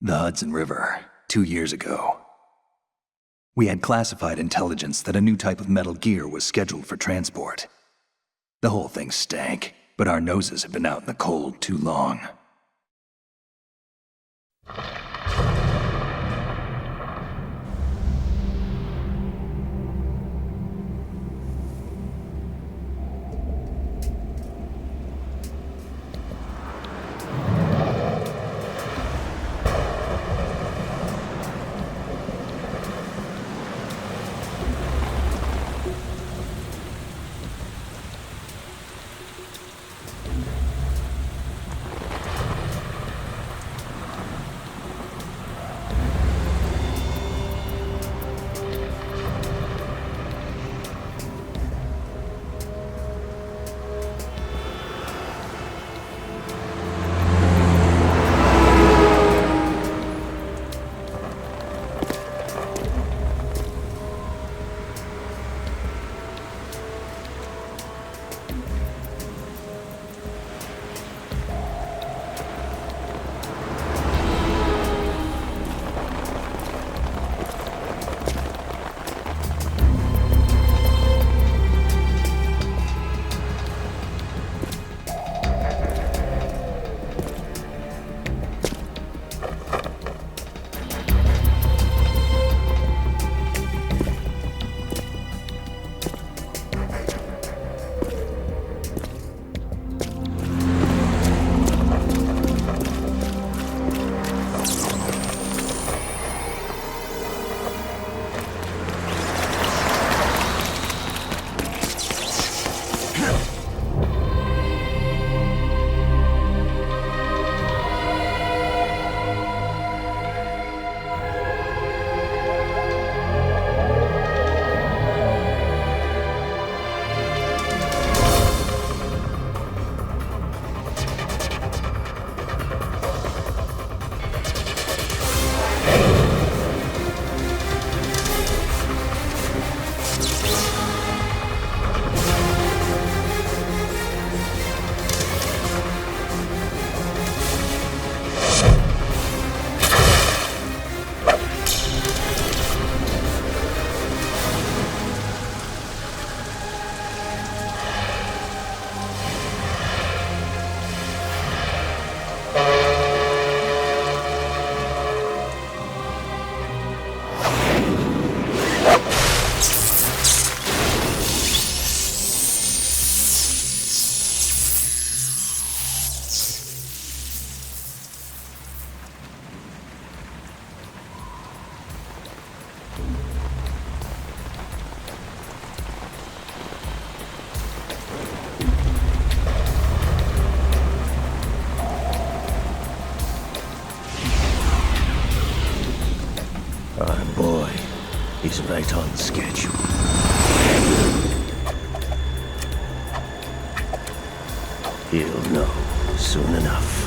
The Hudson River, 2 years ago. We had classified intelligence that a new type of metal gear was scheduled for transport. The whole thing stank, but our noses had been out in the cold too long. He's right on schedule. He'll know soon enough.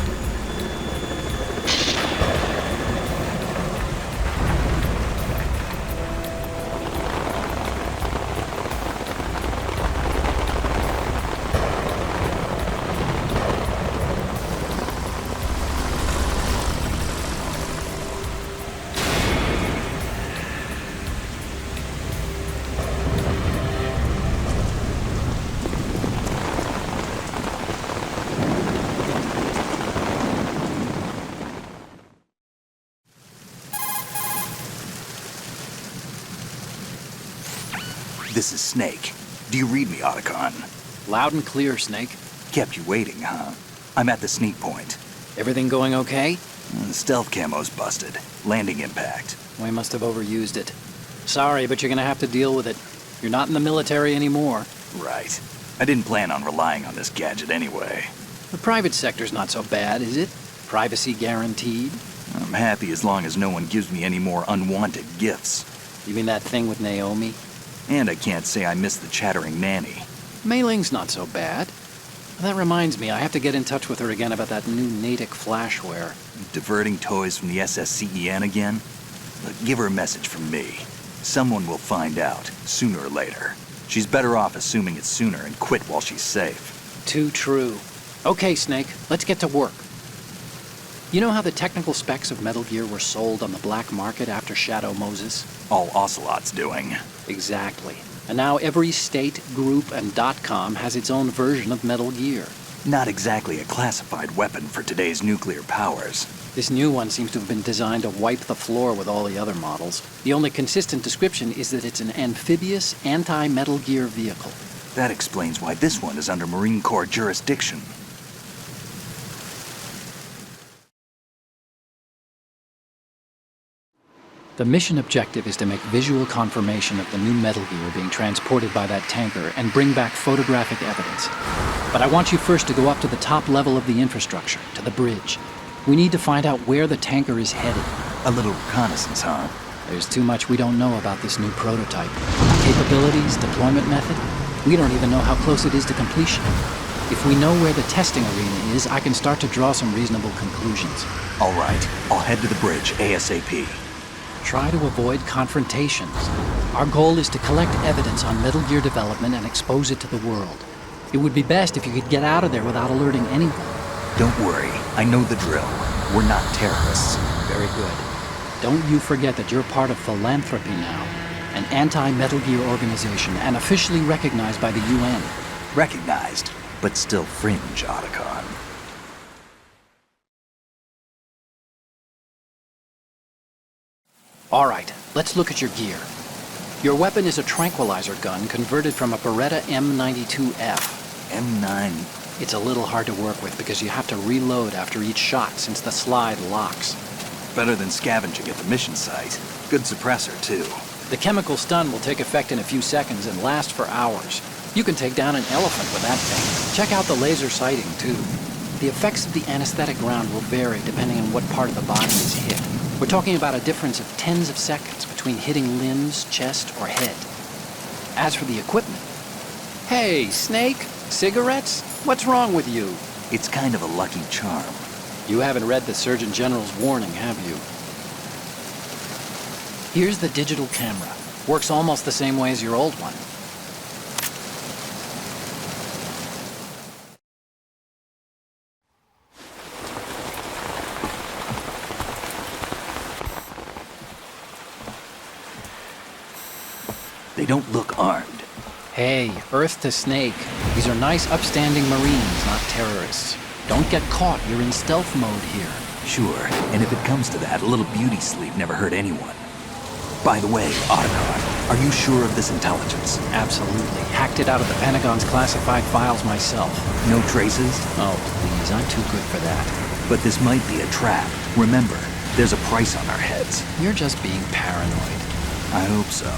This is Snake. Do you read me, Otacon? Loud and clear, Snake. Kept you waiting, huh? I'm at the sneak point. Everything going okay? The stealth camo's busted. Landing impact. We must have overused it. Sorry, but you're gonna have to deal with it. You're not in the military anymore. Right. I didn't plan on relying on this gadget anyway. The private sector's not so bad, is it? Privacy guaranteed? I'm happy as long as no one gives me any more unwanted gifts. You mean that thing with Naomi? And I can't say I miss the chattering nanny. Mei Ling's not so bad. That reminds me, I have to get in touch with her again about that new Natick flashware. Diverting toys from the SSCEN again? Look, give her a message from me. Someone will find out, sooner or later. She's better off assuming it's sooner and quit while she's safe. Too true. Okay, Snake, let's get to work. You know how the technical specs of Metal Gear were sold on the black market after Shadow Moses? All Ocelot's doing. Exactly. And now every state, group, and .com has its own version of Metal Gear. Not exactly a classified weapon for today's nuclear powers. This new one seems to have been designed to wipe the floor with all the other models. The only consistent description is that it's an amphibious, anti-Metal Gear vehicle. That explains why this one is under Marine Corps jurisdiction. The mission objective is to make visual confirmation of the new Metal Gear being transported by that tanker and bring back photographic evidence. But I want you first to go up to the top level of the infrastructure, to the bridge. We need to find out where the tanker is headed. A little reconnaissance, huh? There's too much we don't know about this new prototype. Capabilities, deployment method. We don't even know how close it is to completion. If we know where the testing arena is, I can start to draw some reasonable conclusions. All right, I'll head to the bridge ASAP. Try to avoid confrontations. Our goal is to collect evidence on Metal Gear development and expose it to the world. It would be best if you could get out of there without alerting anyone. Don't worry, I know the drill. We're not terrorists. Very good. Don't you forget that you're part of Philanthropy now, an anti-Metal Gear organization and officially recognized by the UN. Recognized, but still fringe, Otacon. All right, let's look at your gear. Your weapon is a tranquilizer gun converted from a Beretta M92F. M9. It's a little hard to work with because you have to reload after each shot since the slide locks. Better than scavenging at the mission site. Good suppressor, too. The chemical stun will take effect in a few seconds and last for hours. You can take down an elephant with that thing. Check out the laser sighting, too. The effects of the anesthetic round will vary depending on what part of the body is hit. We're talking about a difference of tens of seconds between hitting limbs, chest, or head. As for the equipment... Hey, Snake? Cigarettes? What's wrong with you? It's kind of a lucky charm. You haven't read the Surgeon General's warning, have you? Here's the digital camera. Works almost the same way as your old one. They don't look armed. Hey, Earth to Snake. These are nice, upstanding Marines, not terrorists. Don't get caught. You're in stealth mode here. Sure, and if it comes to that, a little beauty sleep never hurt anyone. By the way, Otacon, are you sure of this intelligence? Absolutely. Hacked it out of the Pentagon's classified files myself. No traces? Oh, please, I'm too good for that. But this might be a trap. Remember, there's a price on our heads. You're just being paranoid. I hope so.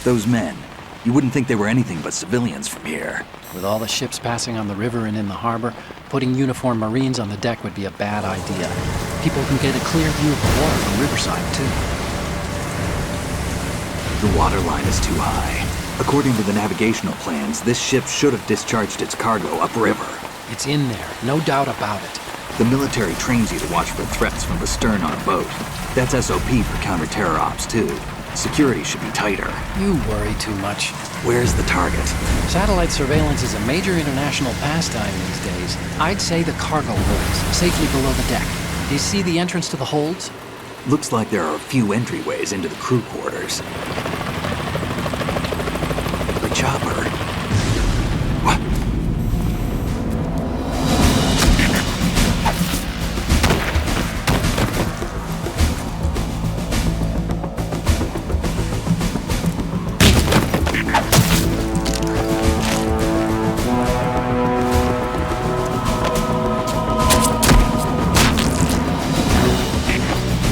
Those men, you wouldn't think they were anything but civilians from here. With all the ships passing on the river and in the harbor, putting uniformed Marines on the deck would be a bad idea. People can get a clear view of the water from Riverside, too. The water line is too high. According to the navigational plans, this ship should have discharged its cargo upriver. It's in there, no doubt about it. The military trains you to watch for threats from the stern on a boat. That's SOP for counter-terror ops, too. Security should be tighter. You worry too much. Where's the target? Satellite surveillance is a major international pastime these days. I'd say the cargo holds, safely below the deck. Do you see the entrance to the holds? Looks like there are a few entryways into the crew quarters. The chopper. What?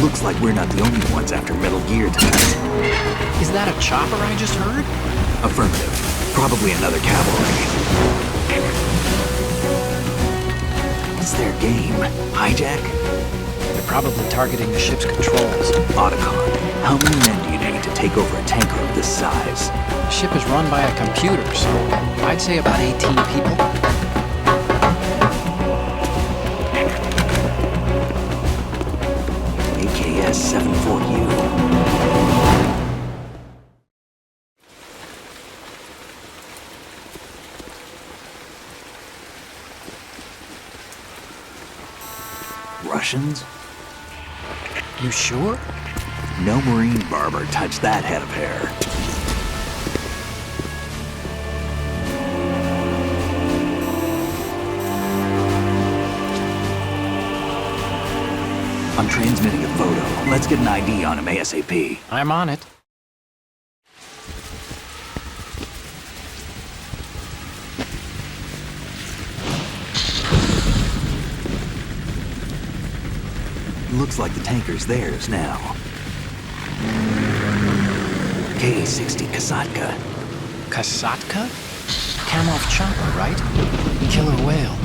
Looks like we're not the only ones after Metal Gear tonight. Is that a chopper I just heard? Affirmative. Probably another cavalry. What's their game? Hijack? They're probably targeting the ship's controls. Otacon, how many men do you need to take over a tanker of this size? The ship is run by a computer, so I'd say about 18 people. AKS 74U. Russians? You sure? No Marine barber touched that head of hair. I'm transmitting a photo. Let's get an ID on him ASAP. I'm on it. Looks like the tanker's theirs now. K-60 Kasatka. Kasatka? Kamov chopper, right? Killer whale.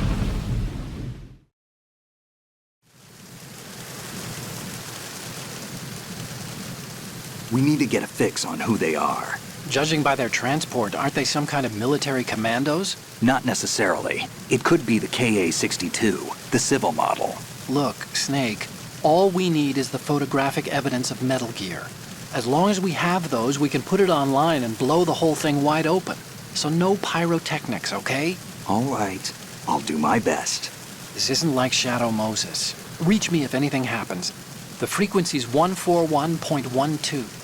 We need to get a fix on who they are. Judging by their transport, aren't they some kind of military commandos? Not necessarily. It could be the KA-62, the civil model. Look, Snake, all we need is the photographic evidence of Metal Gear. As long as we have those, we can put it online and blow the whole thing wide open. So no pyrotechnics, okay? All right. I'll do my best. This isn't like Shadow Moses. Reach me if anything happens. The frequency's 141.12.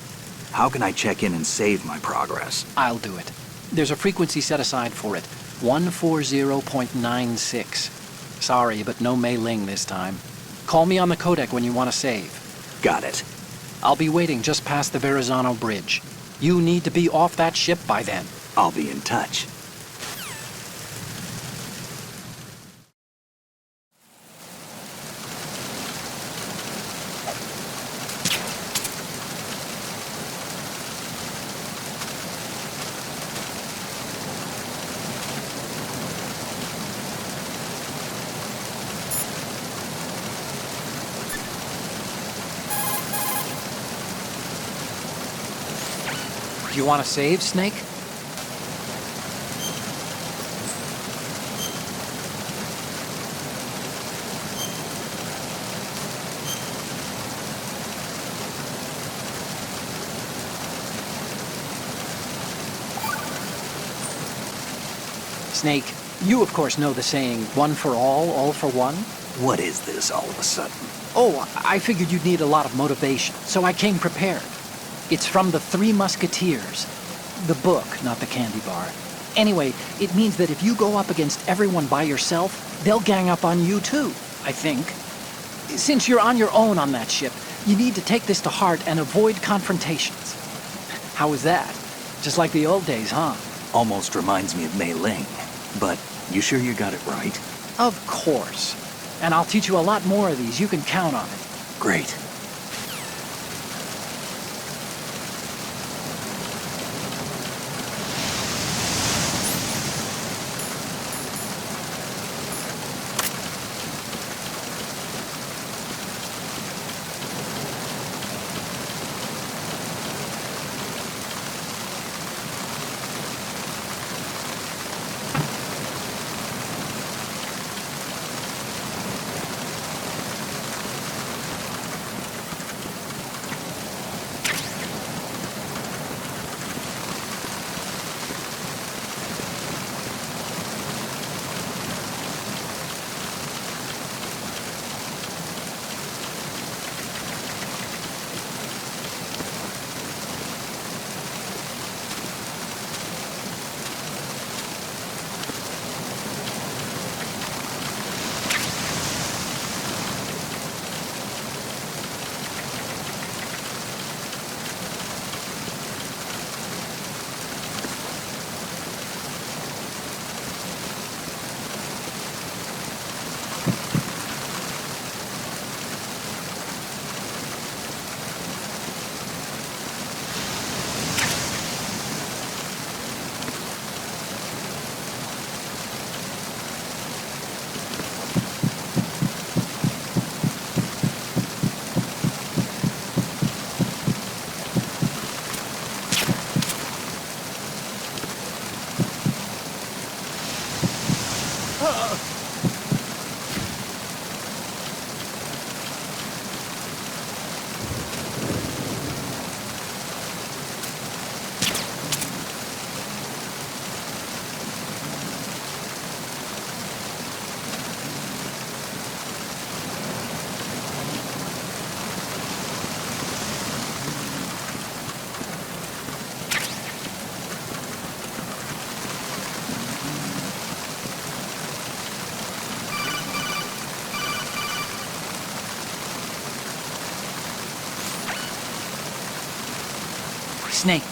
How can I check in and save my progress? I'll do it. There's a frequency set aside for it. 140.96. Sorry, but no Mei Ling this time. Call me on the codec when you want to save. Got it. I'll be waiting just past the Verrazano Bridge. You need to be off that ship by then. I'll be in touch. Do you want to save, Snake? Snake, you of course know the saying, one for all for one? What is this all of a sudden? Oh, I figured you'd need a lot of motivation, so I came prepared. It's from the Three Musketeers. The book, not the candy bar. Anyway, it means that if you go up against everyone by yourself, they'll gang up on you too, I think. Since you're on your own on that ship, you need to take this to heart and avoid confrontations. How was that? Just like the old days, huh? Almost reminds me of Mei Ling. But you sure you got it right? Of course. And I'll teach you a lot more of these. You can count on it. Great. Snake,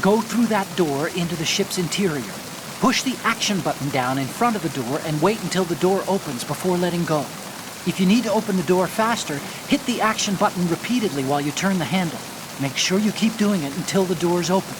go through that door into the ship's interior. Push the action button down in front of the door and wait until the door opens before letting go. If you need to open the door faster, hit the action button repeatedly while you turn the handle. Make sure you keep doing it until the door's open.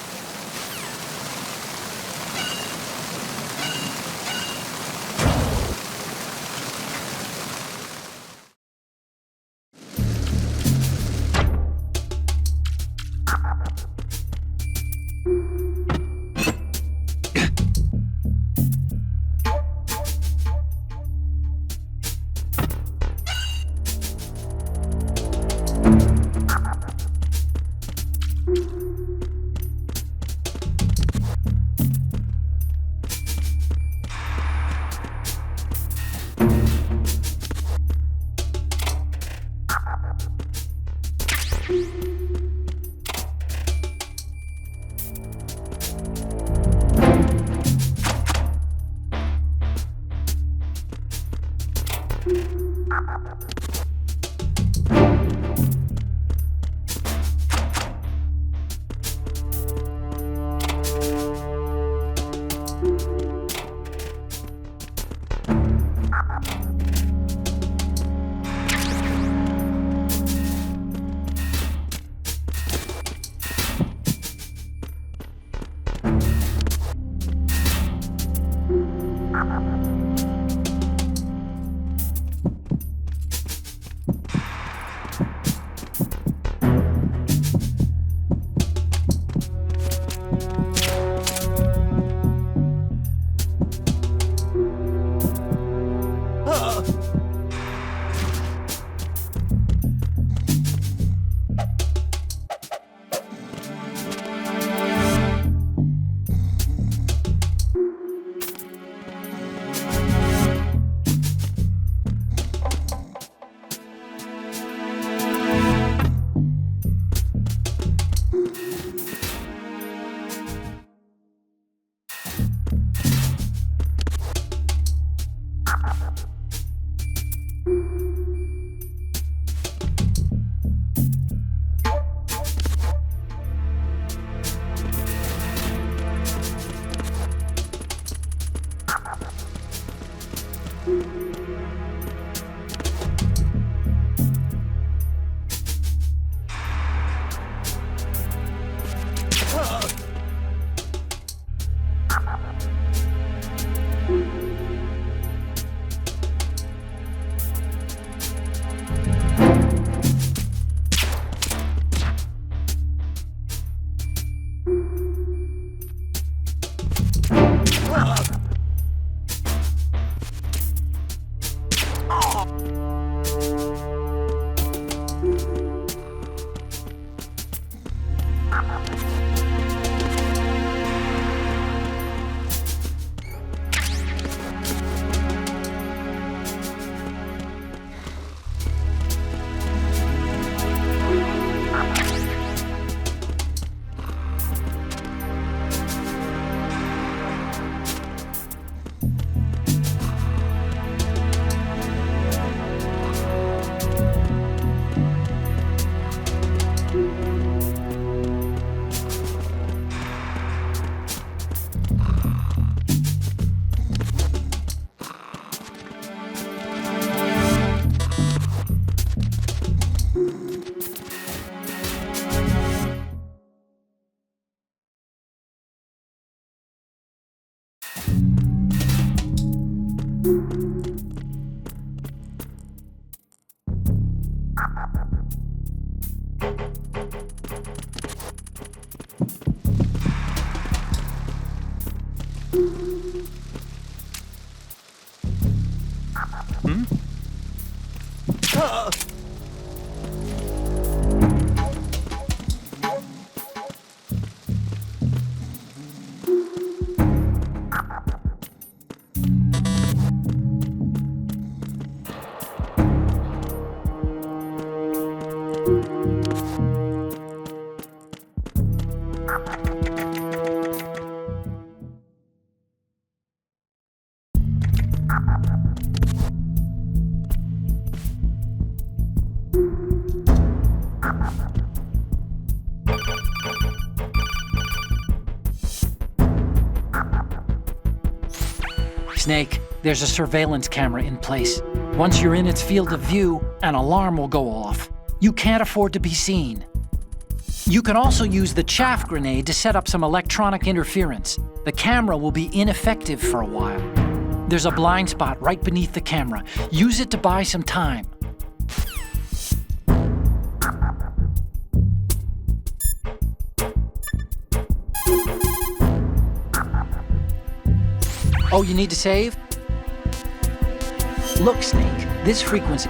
Snake, there's a surveillance camera in place. Once you're in its field of view, an alarm will go off. You can't afford to be seen. You can also use the chaff grenade to set up some electronic interference. The camera will be ineffective for a while. There's a blind spot right beneath the camera. Use it to buy some time. Oh, you need to save? Look, Snake, this frequency...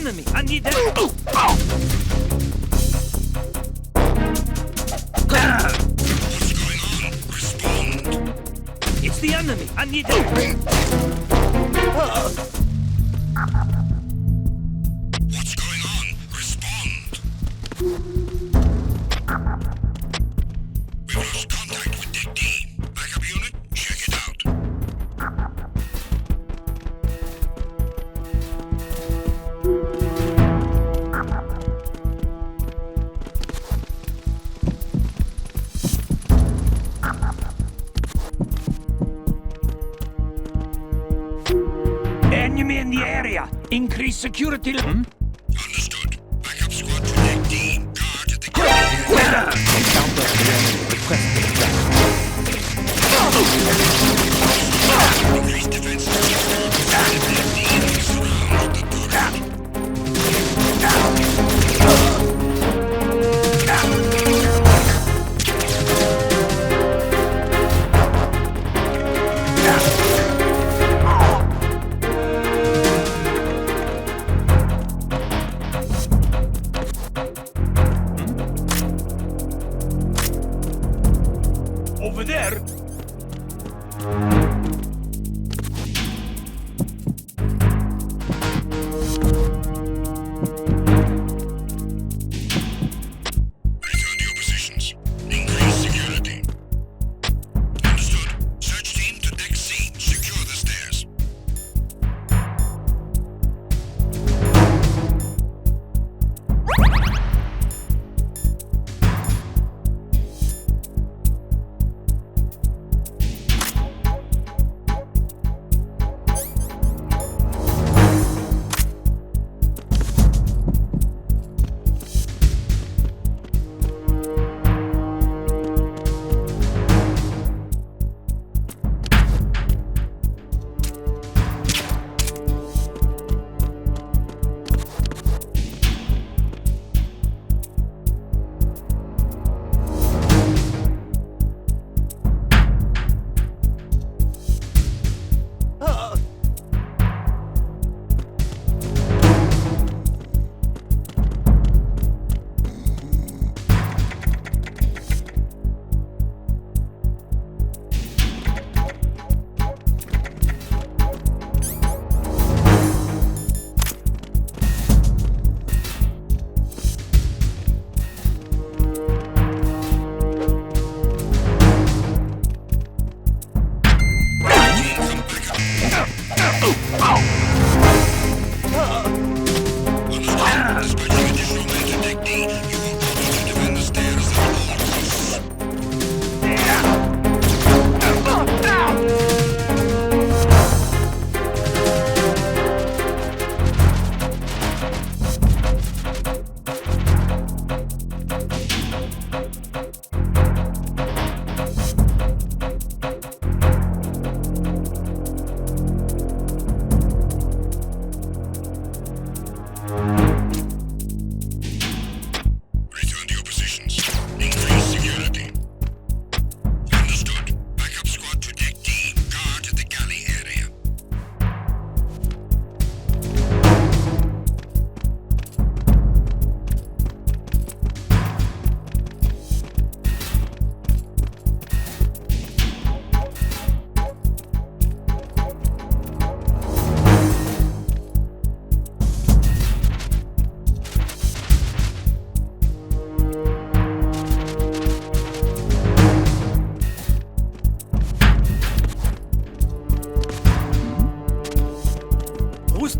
enemy. I need that. What's going on? Respond. It's the enemy. I need that. What's going on? Respond. We've lost contact with Deck D. Backup unit, check it out. Enemy in the area. Increase security. Understood. Backup squad to Deck D. Guard at the gate. Increase defenses. Deck D surround the turret.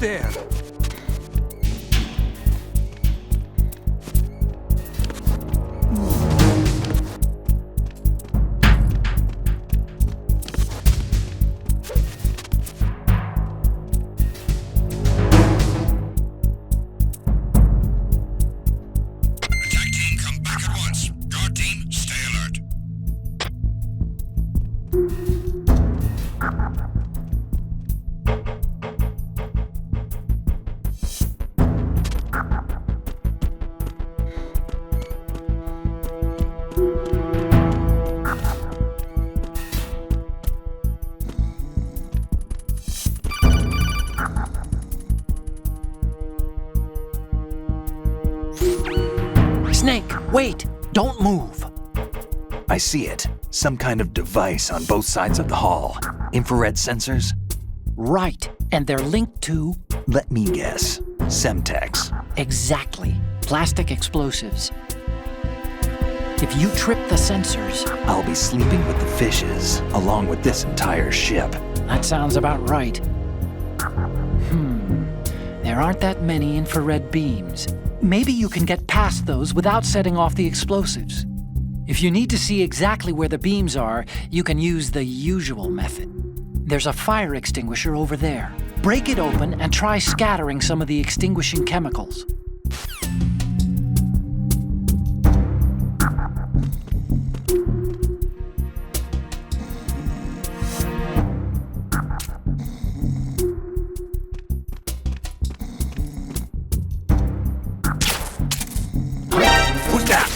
there. Attack team, come back at once. Guard team, stay alert. Snake, wait! Don't move! I see it. Some kind of device on both sides of the hall. Infrared sensors? Right, and they're linked to... Let me guess. Semtex. Exactly. Plastic explosives. If you trip the sensors... I'll be sleeping with the fishes, along with this entire ship. That sounds about right. There aren't that many infrared beams. Maybe you can get past those without setting off the explosives. If you need to see exactly where the beams are, you can use the usual method. There's a fire extinguisher over there. Break it open and try scattering some of the extinguishing chemicals. Who's that?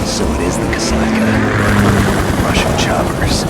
So it is the Kasaka. Russian choppers.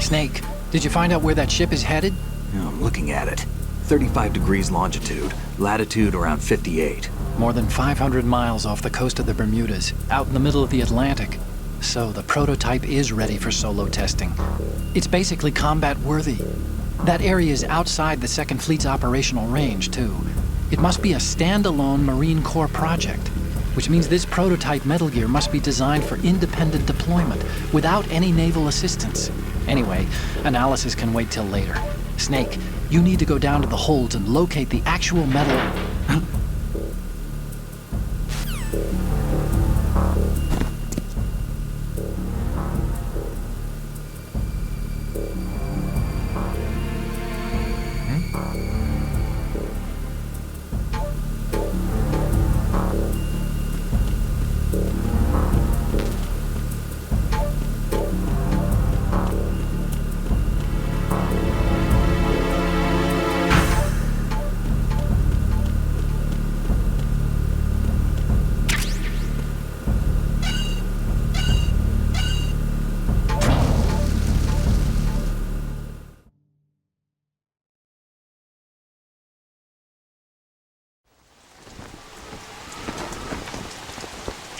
Snake, did you find out where that ship is headed? I'm looking at it. 35 degrees longitude, latitude around 58. More than 500 miles off the coast of the Bermudas, out in the middle of the Atlantic. So the prototype is ready for solo testing. It's basically combat-worthy. That area is outside the Second Fleet's operational range, too. It must be a standalone Marine Corps project, which means this prototype Metal Gear must be designed for independent deployment, without any naval assistance. Anyway, analysis can wait till later. Snake, you need to go down to the holds and locate the actual metal...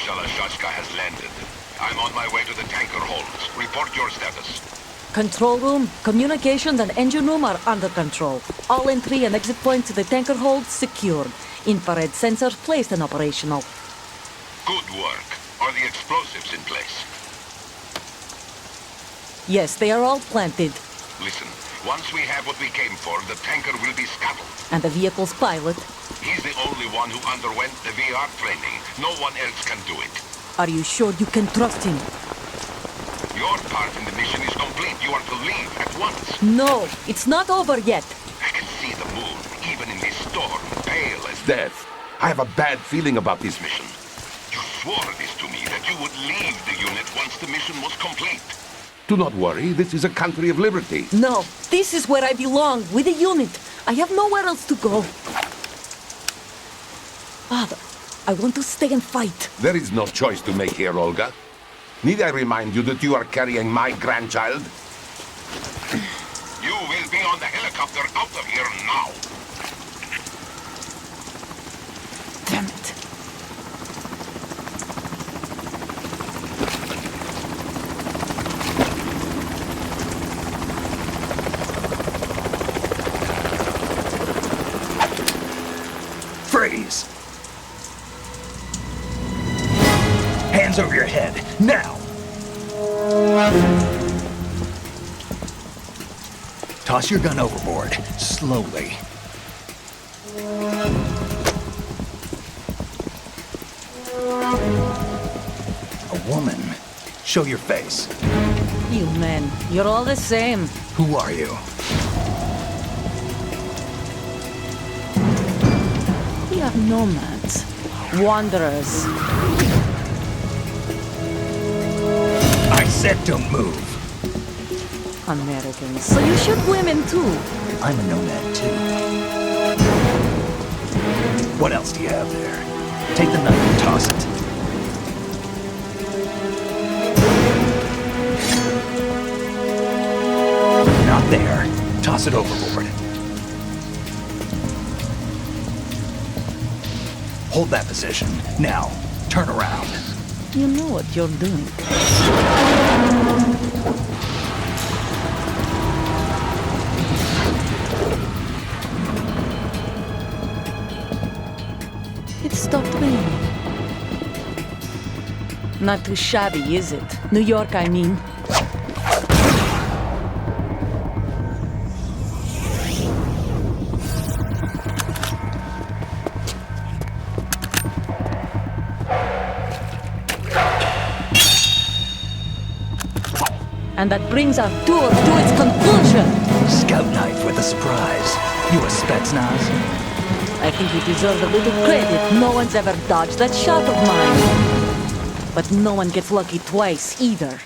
Shalalashashka has landed. I'm on my way to the tanker holds. Report your status. Control room, communications and engine room are under control. All entry and exit points to the tanker hold secured. Infrared sensors placed and operational. Good work. Are the explosives in place? Yes, they are all planted. Listen, once we have what we came for, the tanker will be scuttled. And the vehicle's pilot. He's the only one who underwent the VR training. No one else can do it. Are you sure you can trust him? Your part in the mission is complete. You are to leave at once. No, it's not over yet. I can see the moon, even in this storm, pale as Death. I have a bad feeling about this mission. You swore this to me, that you would leave the unit once the mission was complete. Do not worry, this is a country of liberty. No, this is where I belong, with the unit. I have nowhere else to go. Father, I want to stay and fight. There is no choice to make here, Olga. Need I remind you that you are carrying my grandchild? You will be on the helicopter out of here now. Damn it. Freeze! Hands over your head, now! Toss your gun overboard, slowly. A woman. Show your face. You men, you're all the same. Who are you? We are nomads. Wanderers. I said don't move. Americans. So you shoot women too. I'm a nomad too. What else do you have there? Take the knife and toss it. Not there. Toss it overboard. Hold that position. Now, turn around. You know what you're doing. It stopped raining. Not too shabby, is it? New York, I mean. And that brings our tour to its conclusion. Scout knife with a surprise. You a Spetsnaz? I think you deserve a little credit. No one's ever dodged that shot of mine. But no one gets lucky twice, either.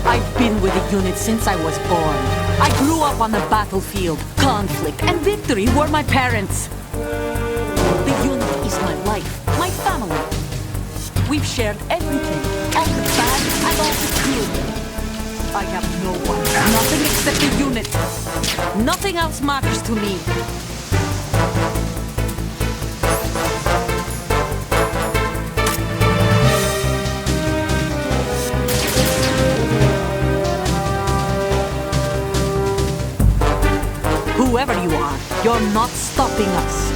I've been with the unit since I was born. I grew up on the battlefield. Conflict and victory were my parents. The unit is my life, my family. We've shared everything, all the bad and all the good. I have no one, nothing except the unit. Nothing else matters to me. Whoever you are, you're not stopping us.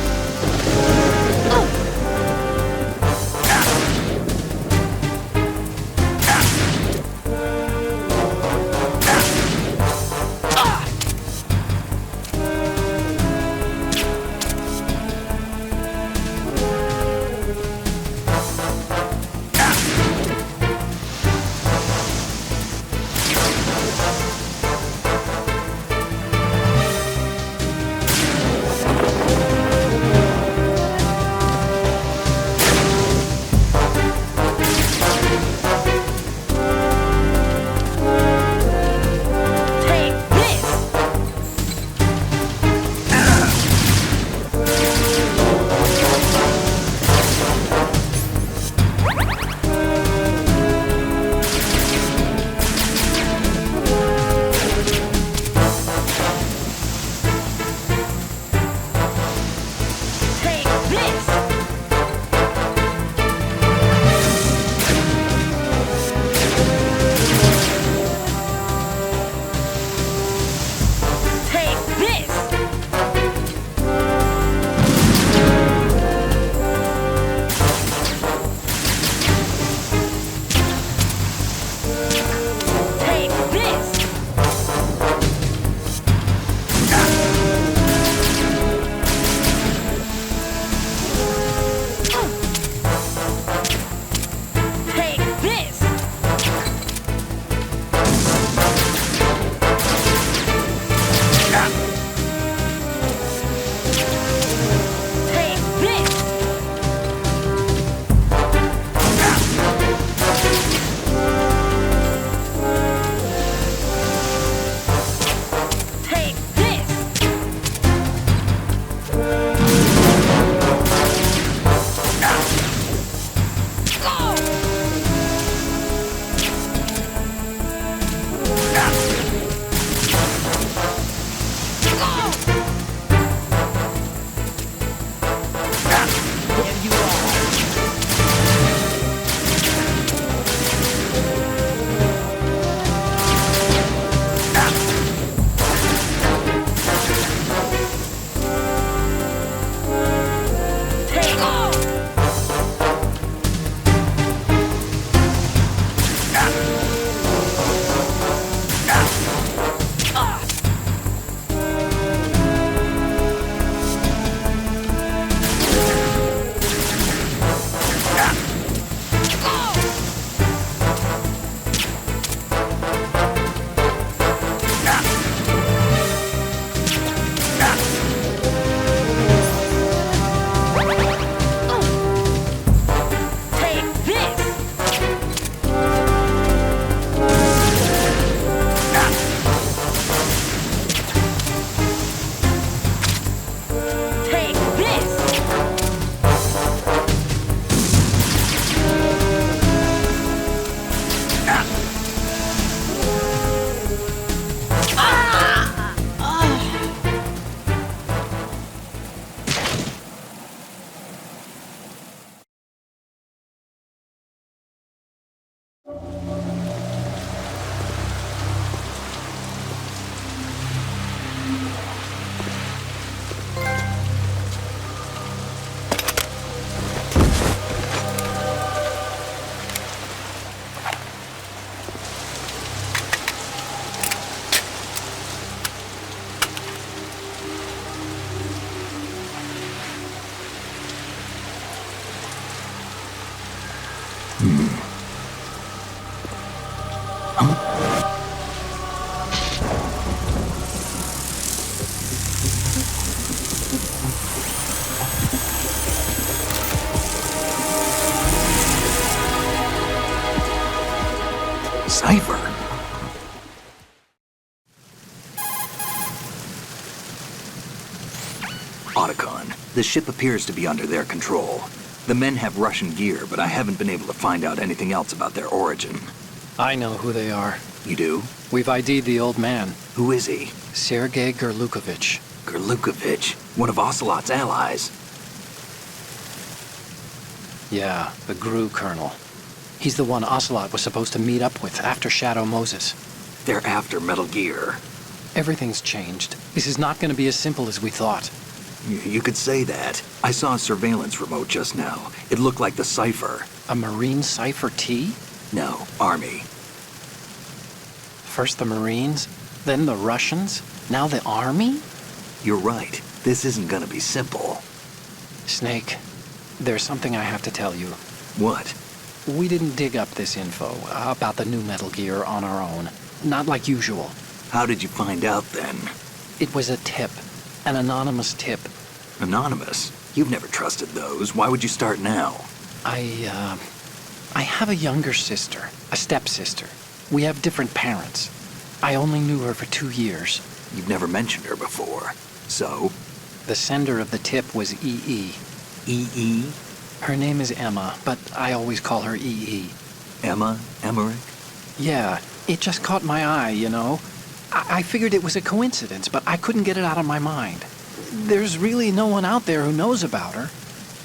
cipher. Otacon, the ship appears to be under their control. The men have Russian gear, but I haven't been able to find out anything else about their origin. I know who they are. You do? We've ID'd the old man, Who is he? Sergei Gerlukovich. Gerlukovich, one of Ocelot's allies. Yeah, the GRU colonel. He's the one Ocelot was supposed to meet up with after Shadow Moses. They're after Metal Gear. Everything's changed. This is not going to be as simple as we thought. You could say that. I saw a surveillance remote just now. It looked like the cipher. A Marine Cipher T? No, Army. First the Marines, then the Russians, now the Army? You're right. This isn't gonna be simple. Snake, there's something I have to tell you. What? We didn't dig up this info about the new Metal Gear on our own. Not like usual. How did you find out then? It was a tip. An anonymous tip. Anonymous? You've never trusted those. Why would you start now? I have a younger sister, a stepsister. We have different parents. I only knew her for 2 years. You've never mentioned her before. So? The sender of the tip was EE. EE? Her name is Emma, but I always call her EE. Emma? Emmerich? Yeah, it just caught my eye, you know. I figured it was a coincidence, but I couldn't get it out of my mind. There's really no one out there who knows about her.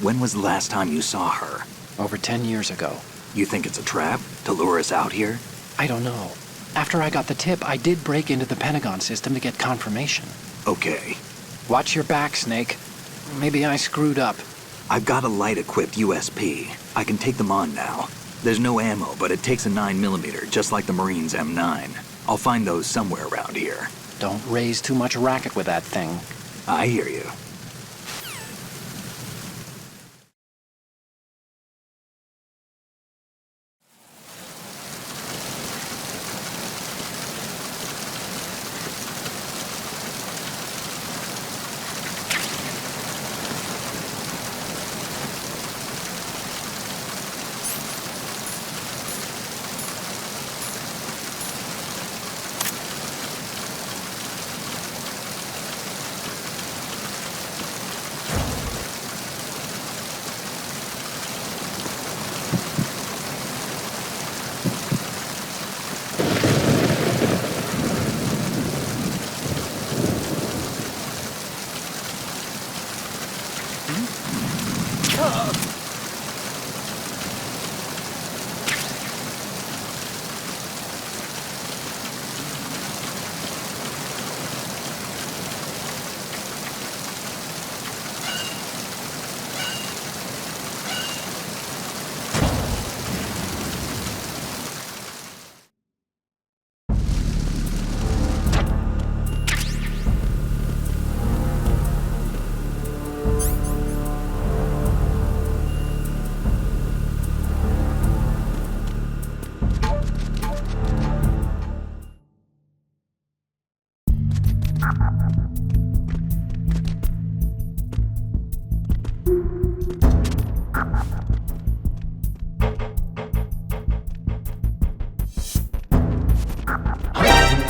When was the last time you saw her? Over 10 years ago. You think it's a trap? To lure us out here? I don't know. After I got the tip, I did break into the Pentagon system to get confirmation. Okay. Watch your back, Snake. Maybe I screwed up. I've got a light-equipped USP. I can take them on now. There's no ammo, but it takes a 9mm, just like the Marines' M9. I'll find those somewhere around here. Don't raise too much racket with that thing. I hear you.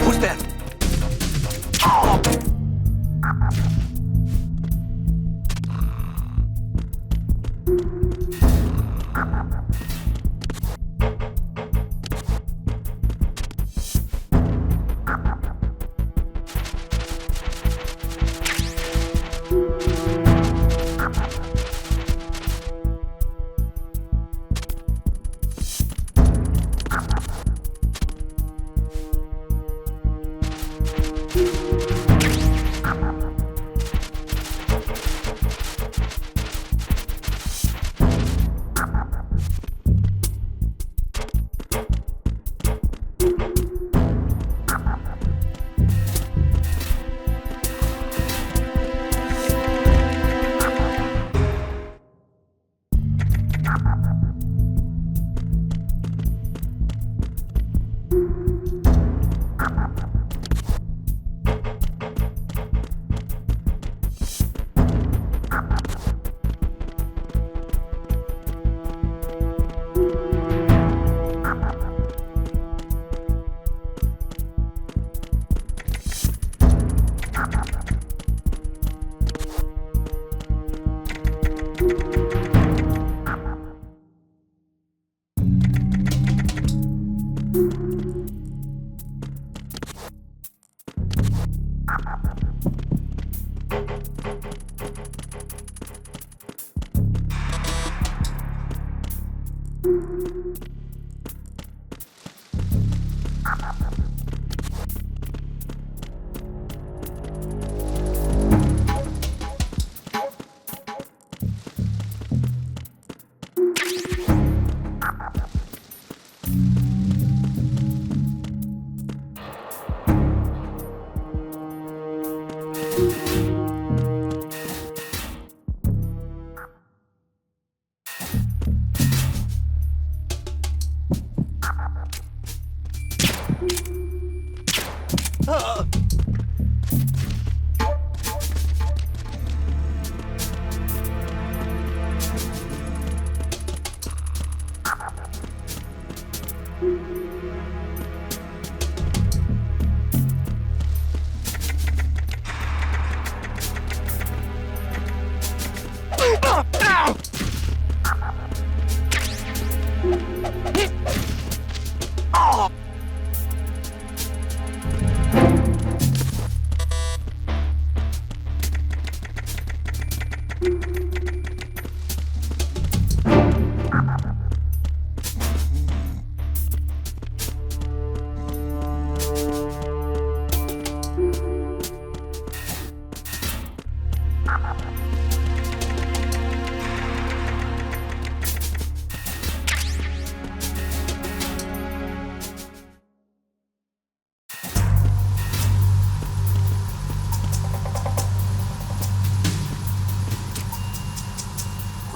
Who's that?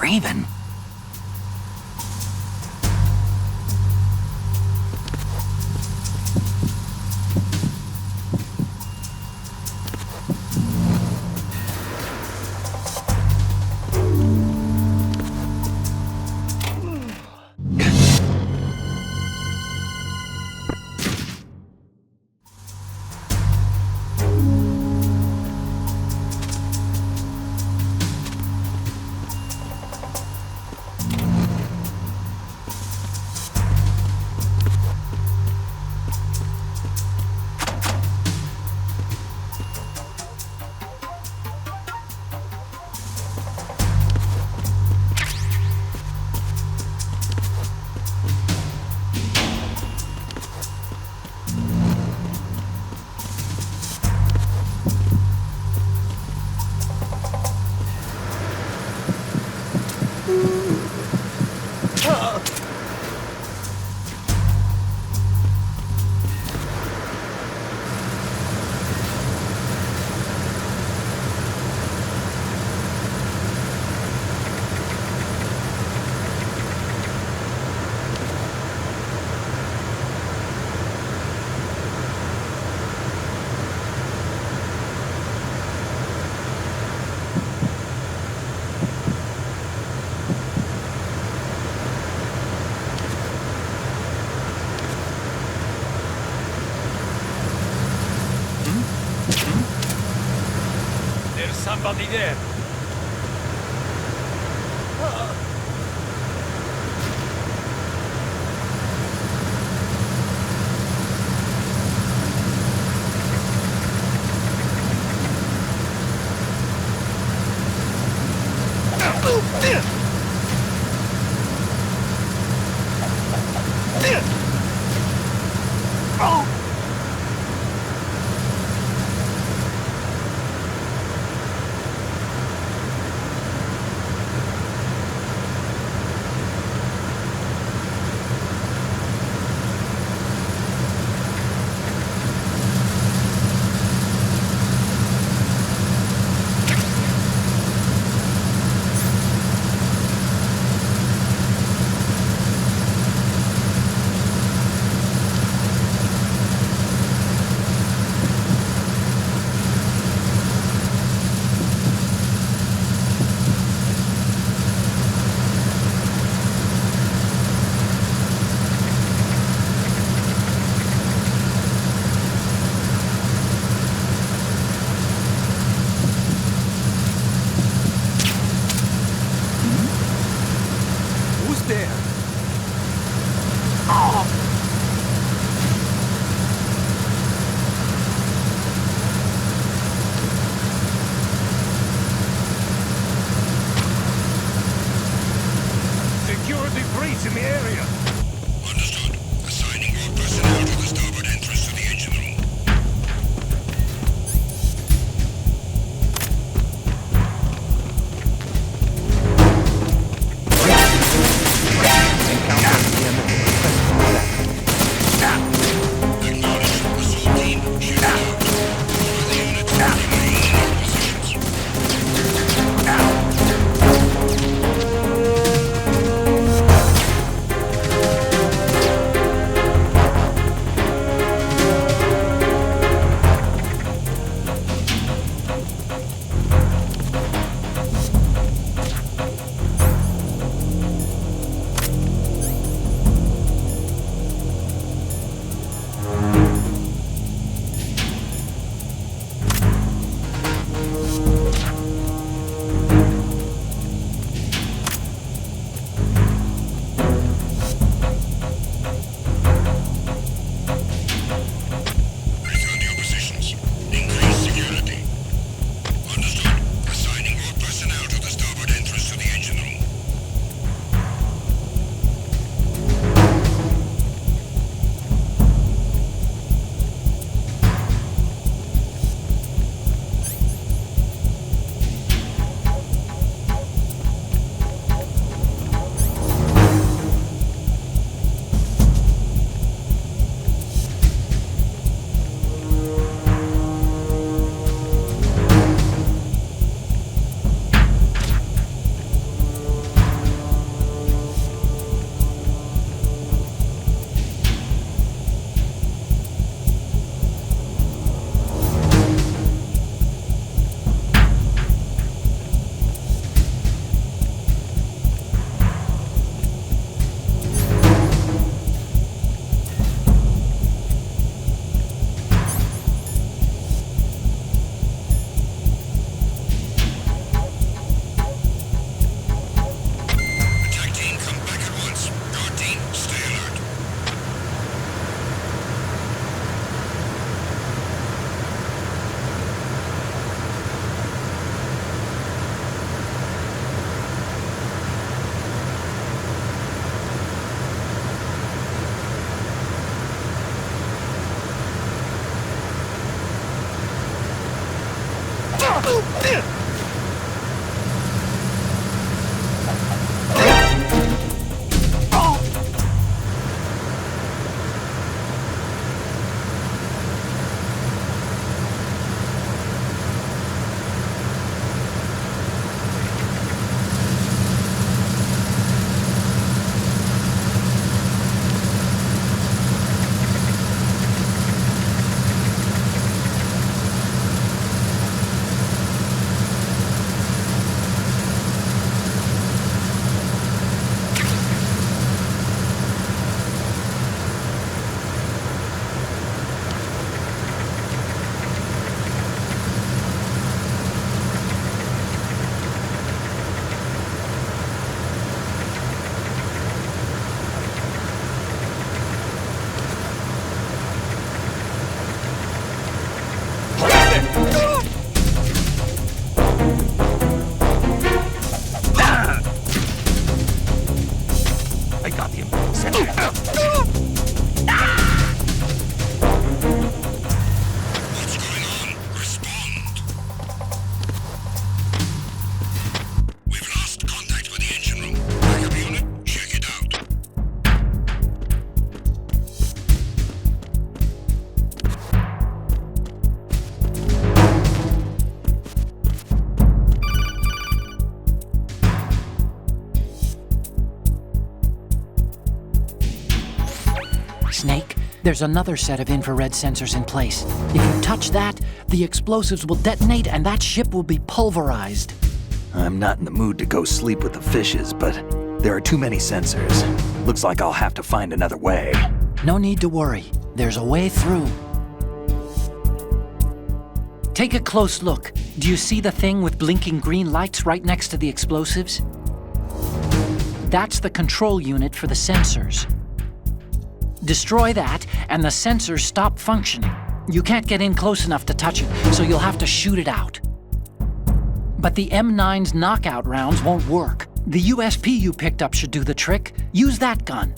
Raven. There's somebody there. Security breach! enemies in the area. Understood. Assigning more personnel to the starboard entrance to the engine room. Acknowledged. Assault team, check out. All other units remain in your positions. Return to your positions. Increase security. Understood. Assigning more personnel to the starboard entrance to the engine room. Attack team, come back at once. Guard team, stay alert. I got the important sensor. What's going on? Respond. We've lost contact with the engine room. Backup unit, check it out. Snake, there's another set of infrared sensors in place. If you touch that, the explosives will detonate and that ship will be pulverized. I'm not in the mood to go sleep with the fishes, but there are too many sensors. Looks like I'll have to find another way. No need to worry. There's a way through. Take a close look. Do you see the thing with blinking green lights right next to the explosives? That's the control unit for the sensors. Destroy that, and the sensors stop functioning. You can't get in close enough to touch it, so you'll have to shoot it out. But the M9's knockout rounds won't work. The USP you picked up should do the trick. Use that gun.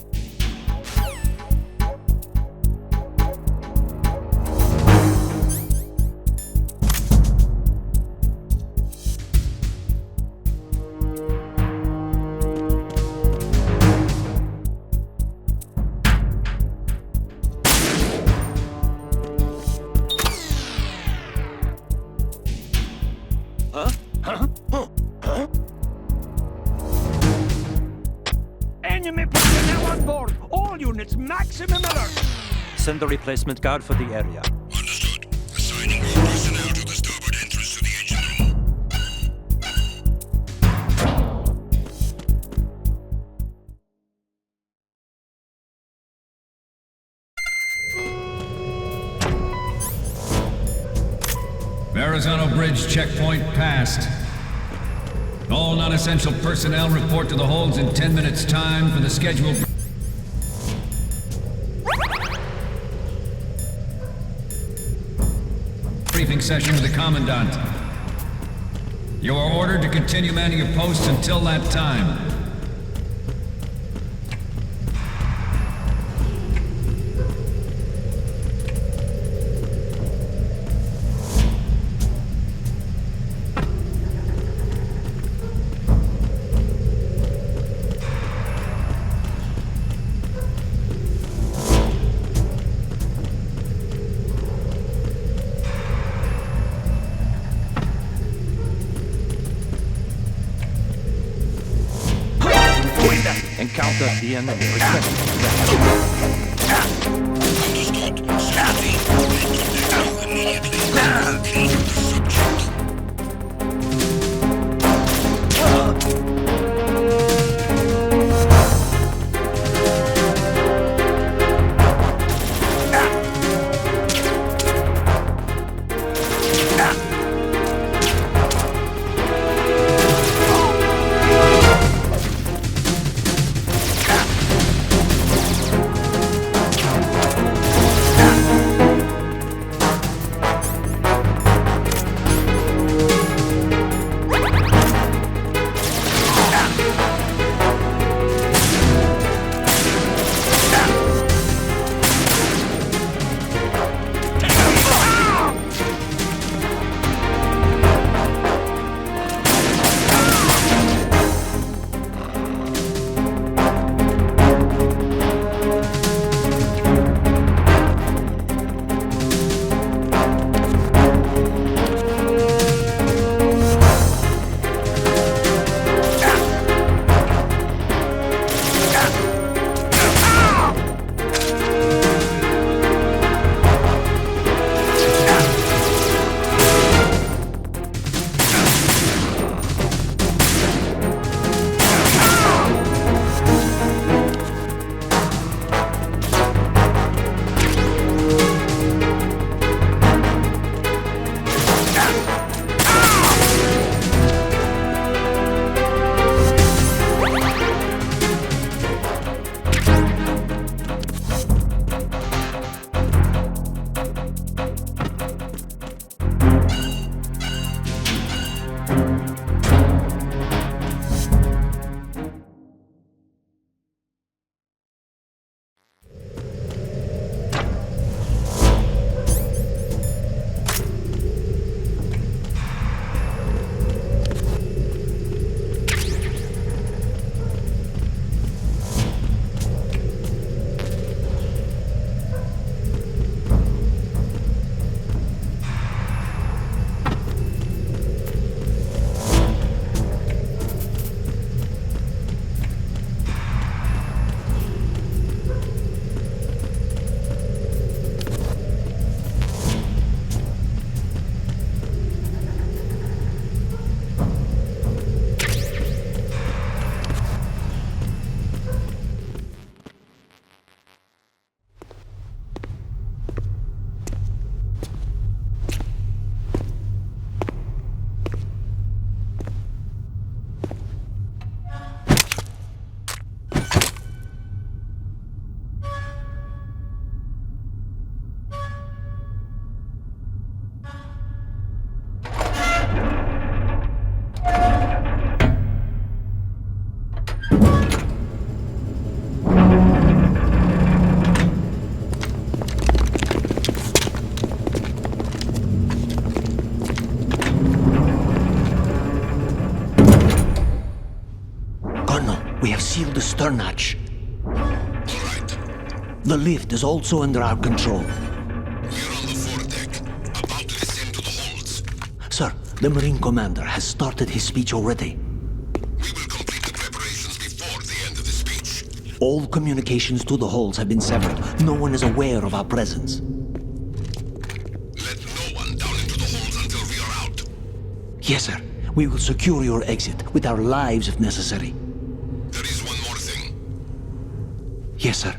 Enemy personnel on board! All units, maximum alert! Send the replacement guard for the area. Understood. Assigning all personnel to the starboard entrance to the engine room. Verrazano Bridge checkpoint passed. All non-essential personnel report to the holds in 10 minutes' time for the scheduled briefing session with the Commandant. You are ordered to continue manning your posts until that time. Encounter the enemy. Understood. Certainly. Contact you immediately. Locate the subject. stern hatch. All right. The lift is also under our control. We're on the foredeck, about to descend to the holds. Sir, the Marine Commander has started his speech already. We will complete the preparations before the end of the speech. All communications to the holds have been severed. No one is aware of our presence. Let no one down into the holds until we are out. Yes, sir. We will secure your exit with our lives if necessary. There is one more thing. Yes, sir.